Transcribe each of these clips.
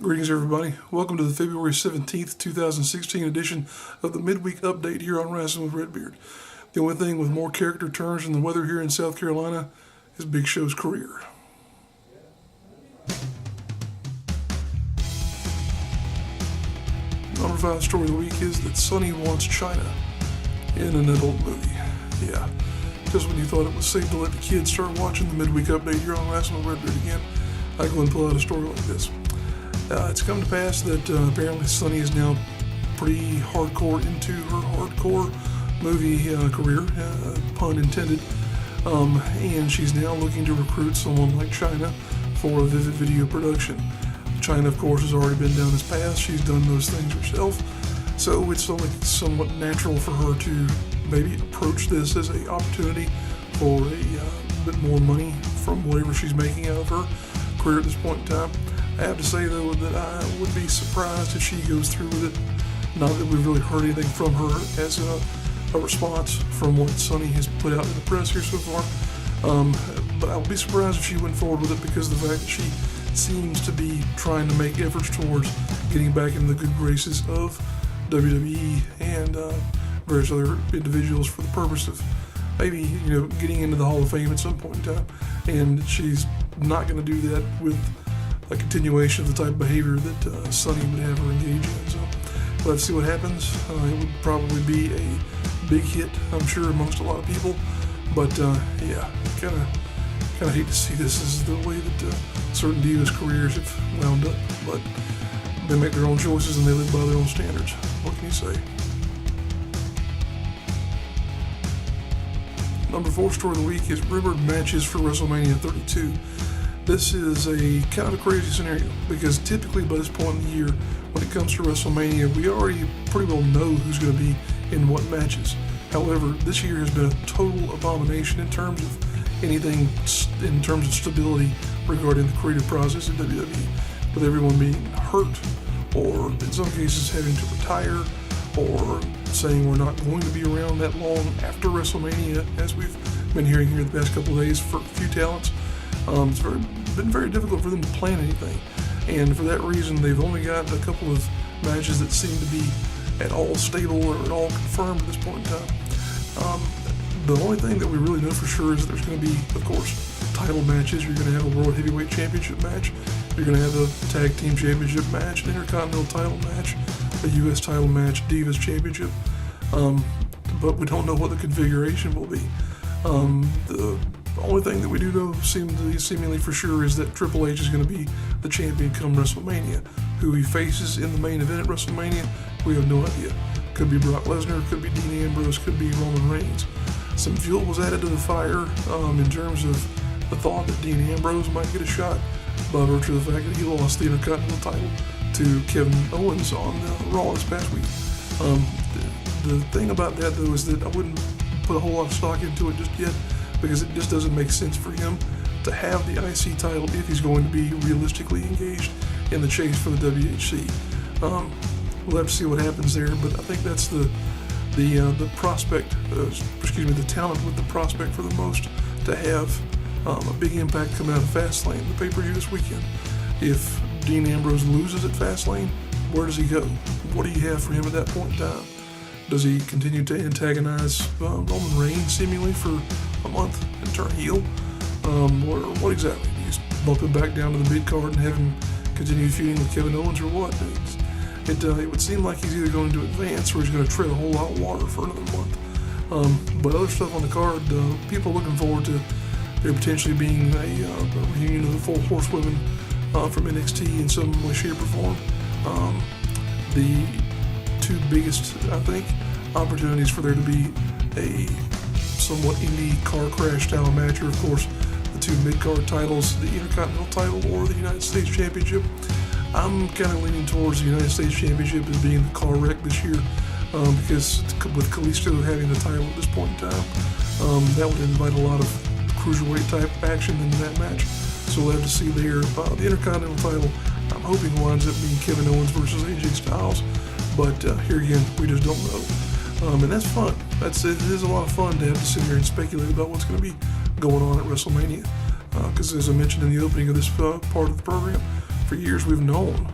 Greetings, everybody. Welcome to the February 17th, 2016 edition of the Midweek Update here on Rasslin with Redbeard. The only thing with more character turns than the weather here in South Carolina is Big Show's career. Number 5 story of the week is that Sonny wants Chyna in an adult movie. Yeah, just when you thought it was safe to let the kids start watching the Midweek Update here on Rasslin with Redbeard again, I go and pull out a story like this. It's come to pass that apparently Sonny is now pretty hardcore into her hardcore movie career, pun intended, and she's now looking to recruit someone like Chyna for a Vivid Video production. Chyna, of course, has already been down this path. She's done those things herself, so it's only somewhat natural for her to maybe approach this as an opportunity for a bit more money from whatever she's making out of her career at this point in time. I have to say, though, that I would be surprised if she goes through with it. Not that we've really heard anything from her as a response from what Sonny has put out in the press here so far. But I would be surprised if she went forward with it because of the fact that she seems to be trying to make efforts towards getting back in the good graces of WWE and various other individuals for the purpose of maybe, getting into the Hall of Fame at some point in time. And she's not going to do that with a continuation of the type of behavior that Sonny would have her engage in. So let's see what happens. It would probably be a big hit, I'm sure, amongst a lot of people. But yeah, kind of hate to see this as the way that certain divas' careers have wound up. But they make their own choices and they live by their own standards. What can you say? Number 4 story of the week is rumored matches for WrestleMania 32. This is a kind of a crazy scenario because typically by this point in the year, when it comes to WrestleMania, we already pretty well know who's going to be in what matches. However, this year has been a total abomination in terms of anything, in terms of stability regarding the creative process in WWE, with everyone being hurt or in some cases having to retire or saying we're not going to be around that long after WrestleMania, as we've been hearing here the past couple of days for a few talents. It's been very difficult for them to plan anything, and for that reason they've only got a couple of matches that seem to be at all stable or at all confirmed at this point in time. The only thing that we really know for sure is that there's going to be, of course, title matches. You're going to have a World Heavyweight Championship match, you're going to have a Tag Team Championship match, an Intercontinental title match, a U.S. title match, Divas Championship, but we don't know what the configuration will be. The only thing that we do know seemingly for sure is that Triple H is going to be the champion come WrestleMania. Who he faces in the main event at WrestleMania, we have no idea. Could be Brock Lesnar, could be Dean Ambrose, could be Roman Reigns. Some fuel was added to the fire in terms of the thought that Dean Ambrose might get a shot by virtue of the fact that he lost the Intercontinental title to Kevin Owens on Raw this past week. The thing about that, though, is that I wouldn't put a whole lot of stock into it just yet, because it just doesn't make sense for him to have the IC title if he's going to be realistically engaged in the chase for the WHC. We'll have to see what happens there, but I think that's the prospect, the talent with the prospect for the most to have a big impact coming out of Fastlane, the pay-per-view this weekend. If Dean Ambrose loses at Fastlane, where does he go? What do you have for him at that point in time? Does he continue to antagonize Roman Reigns seemingly for a month and turn heel? Or what exactly? Do you just bump him back down to the mid-card and have him continue feuding with Kevin Owens or what? It would seem like he's either going to advance or he's going to tread a whole lot of water for another month. But other stuff on the card, people are looking forward to there potentially being a reunion of the 4 horsewomen from NXT in some way, shape, or form. The 2 biggest, I think, opportunities for there to be a somewhat indie car crash style match are, of course, the 2 mid-card titles, the Intercontinental title or the United States Championship. I'm kind of leaning towards the United States Championship as being the car wreck this year, because with Kalisto having the title at this point in time, that would invite a lot of cruiserweight type action into that match. So we'll have to see there. The Intercontinental title, I'm hoping winds up being Kevin Owens versus AJ Styles, but here again, we just don't know. And that's fun. It is a lot of fun to have to sit here and speculate about what's going to be going on at WrestleMania. Because as I mentioned in the opening of this part of the program, for years we've known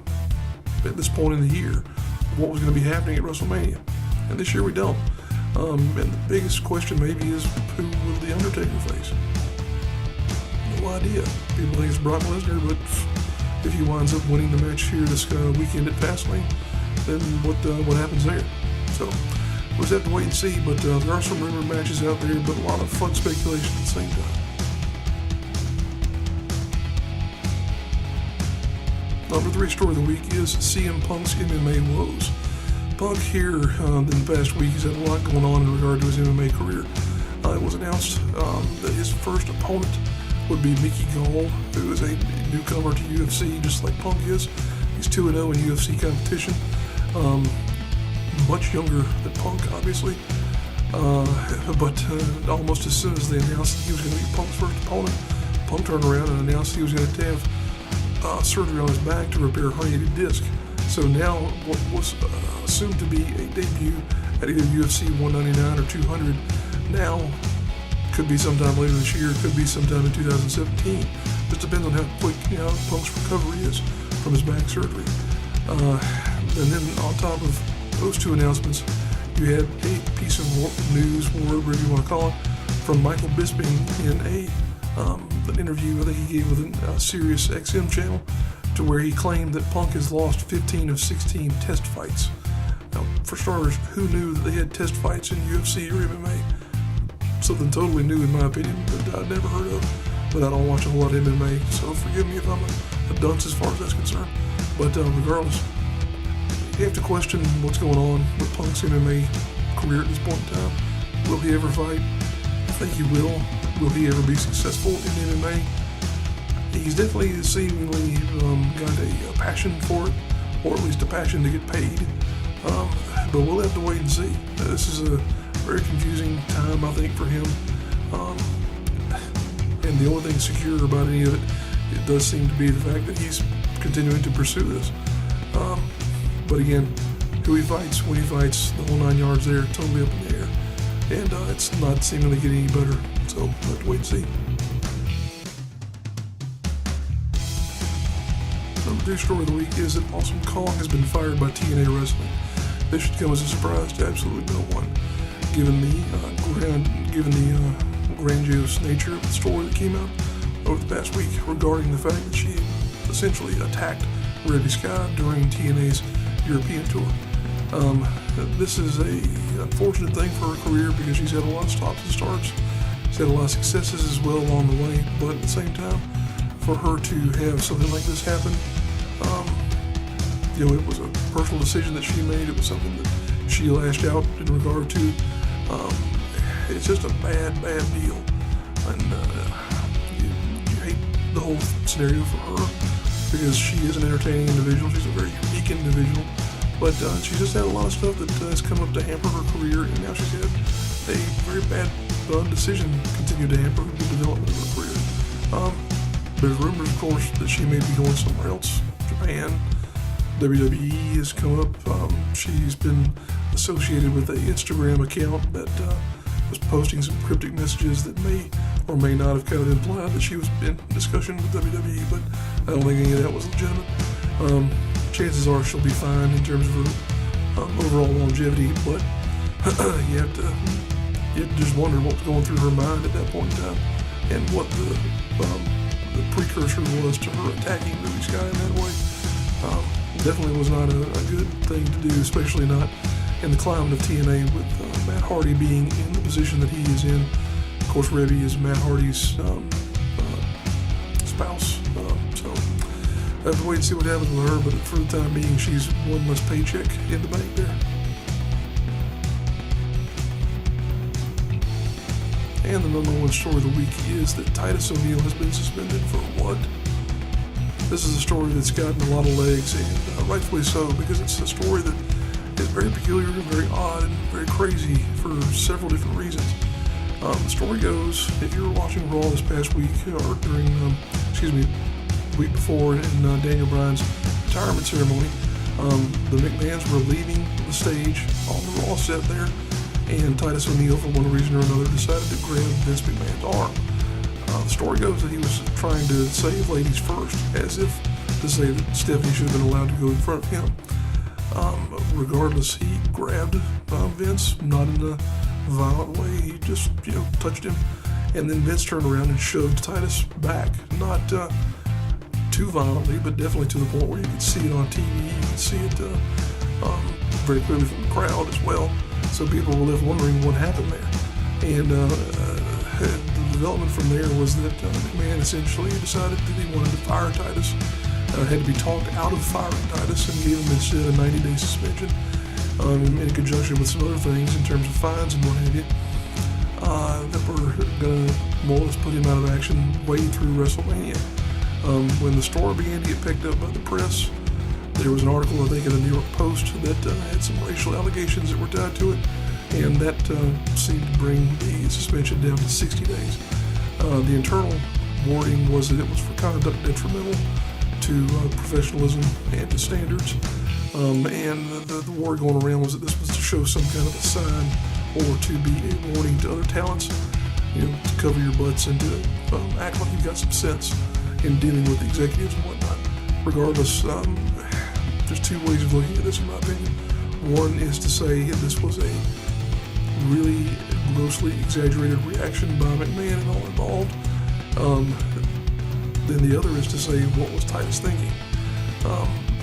at this point in the year what was going to be happening at WrestleMania. And this year we don't. And the biggest question maybe is, who will The Undertaker face? No idea. People think it's Brock Lesnar, but if he winds up winning the match here this weekend at Fastlane, then what happens there? So we'll just have to wait and see. But there are some rumored matches out there, but a lot of fun speculation at the same time. Number 3 story of the week is CM Punk's MMA woes. Punk here in the past week has had a lot going on in regard to his MMA career. It was announced that his first opponent would be Mickey Gall, who is a newcomer to UFC, just like Punk is. He's 2-0 in UFC competition. Much younger than Punk, obviously. But almost as soon as they announced that he was going to be Punk's first opponent, Punk turned around and announced he was going to have surgery on his back to repair a herniated disc. So now what was assumed to be a debut at either UFC 199 or 200 now could be sometime later this year, could be sometime in 2017. Just depends on how quick Punk's recovery is from his back surgery. And then on top of those two announcements, you had a piece of news, whatever you want to call it, from Michael Bisping in an interview I think he gave with a Sirius XM channel, to where he claimed that Punk has lost 15 of 16 test fights. Now, for starters, who knew that they had test fights in UFC or MMA? Something totally new in my opinion that I'd never heard of, but I don't watch a whole lot of MMA, so forgive me if I'm a dunce as far as that's concerned. But regardless, you have to question what's going on with Punk's MMA career at this point in time. Will he ever fight? I think he will. Will he ever be successful in MMA? He's definitely seemingly got a passion for it, or at least a passion to get paid. But we'll have to wait and see. This is a very confusing time, I think, for him. And the only thing secure about any of it does seem to be the fact that he's continuing to pursue this. But again, who he fights, when he fights, the whole 9 yards there, totally up in the air. And it's not seemingly getting any better. So we'll have to wait and see. Number 2 story of the week is that Awesome Kong has been fired by TNA Wrestling. This should come as a surprise to absolutely no one, given the grandiose nature of the story that came out over the past week regarding the fact that she essentially attacked Reby Sky during TNA's European tour. This is a unfortunate thing for her career because she's had a lot of stops and starts. She's had a lot of successes as well along the way, but at the same time, for her to have something like this happen, it was a personal decision that she made. It was something that she lashed out in regard to. It's just a bad deal, and you hate the whole scenario for her because she is an entertaining individual. She's a very unique individual, but she's just had a lot of stuff that has come up to hamper her career, and now she's had a very bad decision continue to hamper the development of her career. There's rumors, of course, that she may be going somewhere else. Japan, WWE has come up. She's been associated with an Instagram account that was posting some cryptic messages that may or may not have kind of implied that she was in discussion with WWE, but I don't think any of that was legitimate. Chances are she'll be fine in terms of her overall longevity, but you have to just wonder what was going through her mind at that point in time and what the precursor was to her attacking Reby Sky in that way. Definitely was not a good thing to do, especially not in the climate of TNA with Matt Hardy being in the position that he is in. Of course, Reby is Matt Hardy's spouse, so I have to wait and see what happens with her, but for the time being, she's one less paycheck in the bank there. And the number 1 story of the week is that Titus O'Neil has been suspended for what? This is a story that's gotten a lot of legs, and rightfully so, because it's a story that is very peculiar and very odd and very crazy for several different reasons. The story goes, if you were watching Raw this past week, or during, the week before in Daniel Bryan's retirement ceremony, the McMahons were leaving the stage on the Raw set there, and Titus O'Neil, for one reason or another, decided to grab Vince McMahon's arm. The story goes that he was trying to save ladies first, as if to say that Stephanie should have been allowed to go in front of him. Regardless, he grabbed Vince, not in a violent way. He just, touched him. And then Vince turned around and shoved Titus back. Not too violently, but definitely to the point where you could see it on TV. You could see it very clearly from the crowd as well. So people were left wondering what happened there. And the development from there was that McMahon essentially decided that he wanted to fire Titus. Had to be talked out of firing Titus and gave him instead a 90-day suspension in conjunction with some other things in terms of fines and what have you that were going to more or less put him out of action way through WrestleMania. When the story began to get picked up by the press, there was an article, I think, in the New York Post that had some racial allegations that were tied to it, and that seemed to bring the suspension down to 60 days. The internal wording was that it was for conduct detrimental to professionalism and to standards, and the word going around was that this was to show some kind of a sign or to be a warning to other talents, to cover your butts and to act like you've got some sense in dealing with executives and whatnot. Regardless, there's two ways of looking at this in my opinion. One is to say this was a really grossly exaggerated reaction by McMahon and all involved. Then the other is to say, what was Titus thinking?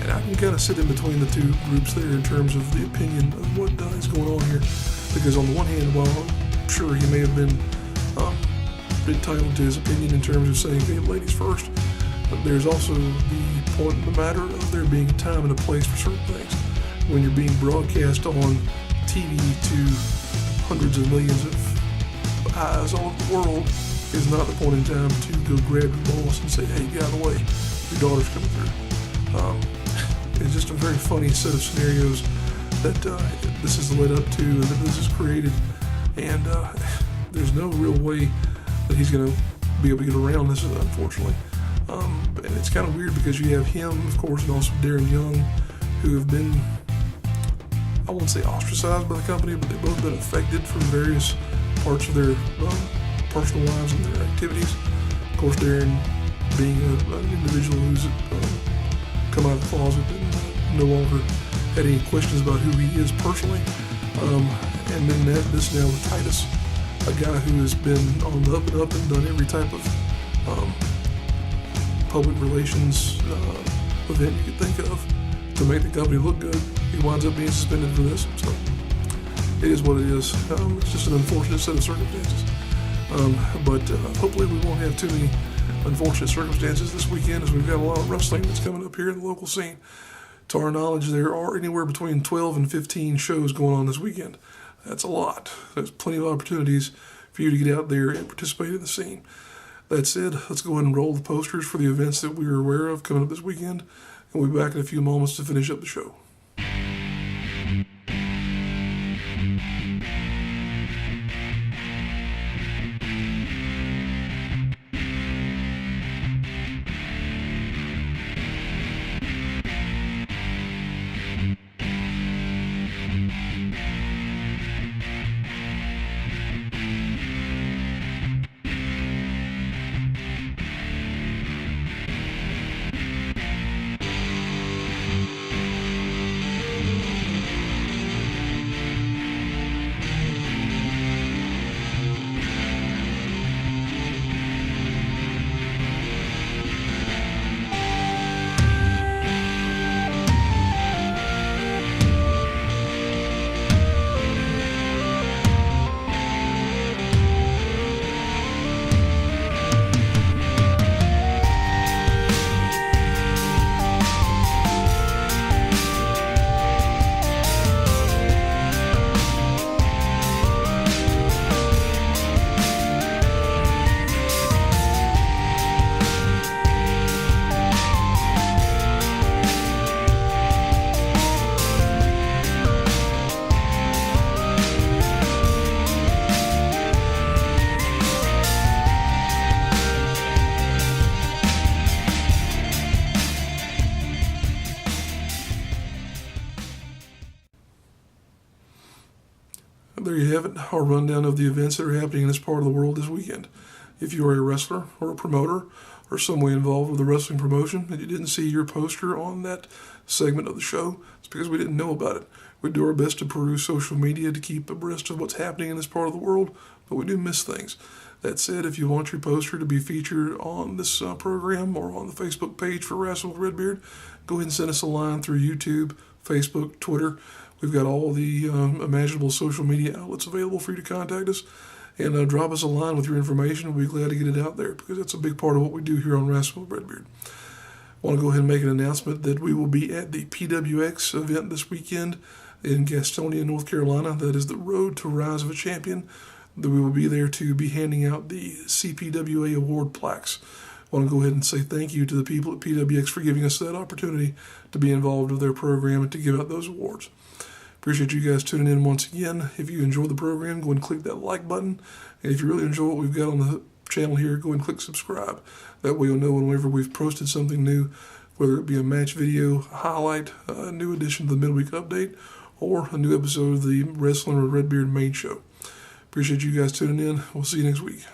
And I can kind of sit in between the two groups there in terms of the opinion of what is going on here. Because on the one hand, while I'm sure he may have been entitled to his opinion in terms of saying, hey, ladies first, but there's also the point in the matter of there being a time and a place for certain things. When you're being broadcast on TV to hundreds of millions of eyes all over the world, is not the point in time to go grab your boss and say, hey, get out of the way, your daughter's coming through. It's just a very funny set of scenarios that this is led up to and that this is created, and there's no real way that he's going to be able to get around this, unfortunately. And it's kind of weird because you have him, of course, and also Darren Young, who have been, I won't say ostracized by the company, but they've both been affected from various parts of their personal lives and their activities. Of course, Darren being an individual who's come out of the closet and no longer had any questions about who he is personally. And then this now with Titus, a guy who has been on the up and up and done every type of public relations event you could think of to make the company look good. He winds up being suspended for this. So it is what it is. It's just an unfortunate set of circumstances. But hopefully we won't have too many unfortunate circumstances this weekend, as we've got a lot of wrestling that's coming up here in the local scene. To our knowledge, there are anywhere between 12 and 15 shows going on this weekend. That's a lot. There's plenty of opportunities for you to get out there and participate in the scene. That said, let's go ahead and roll the posters for the events that we are aware of coming up this weekend, and we'll be back in a few moments to finish up the show. There you have it, our rundown of the events that are happening in this part of the world this weekend. If you are a wrestler or a promoter or some way involved with a wrestling promotion and you didn't see your poster on that segment of the show, it's because we didn't know about it. We do our best to peruse social media to keep abreast of what's happening in this part of the world, but we do miss things. That said, if you want your poster to be featured on this program or on the Facebook page for Rasslin with Redbeard, go ahead and send us a line through YouTube, Facebook, Twitter. We've got all the imaginable social media outlets available for you to contact us. And drop us a line with your information. We'll be glad to get it out there because that's a big part of what we do here on Rasslin with Redbeard. I want to go ahead and make an announcement that we will be at the PWX event this weekend in Gastonia, North Carolina. That is the Road to Rise of a Champion. That we will be there to be handing out the CPWA award plaques. I want to go ahead and say thank you to the people at PWX for giving us that opportunity to be involved with their program and to give out those awards. Appreciate you guys tuning in once again. If you enjoyed the program, go ahead and click that like button. And if you really enjoy what we've got on the channel here, go ahead and click subscribe. That way you'll know whenever we've posted something new, whether it be a match video, a highlight, a new edition of the midweek update, or a new episode of the Rasslin with Redbeard main show. Appreciate you guys tuning in. We'll see you next week.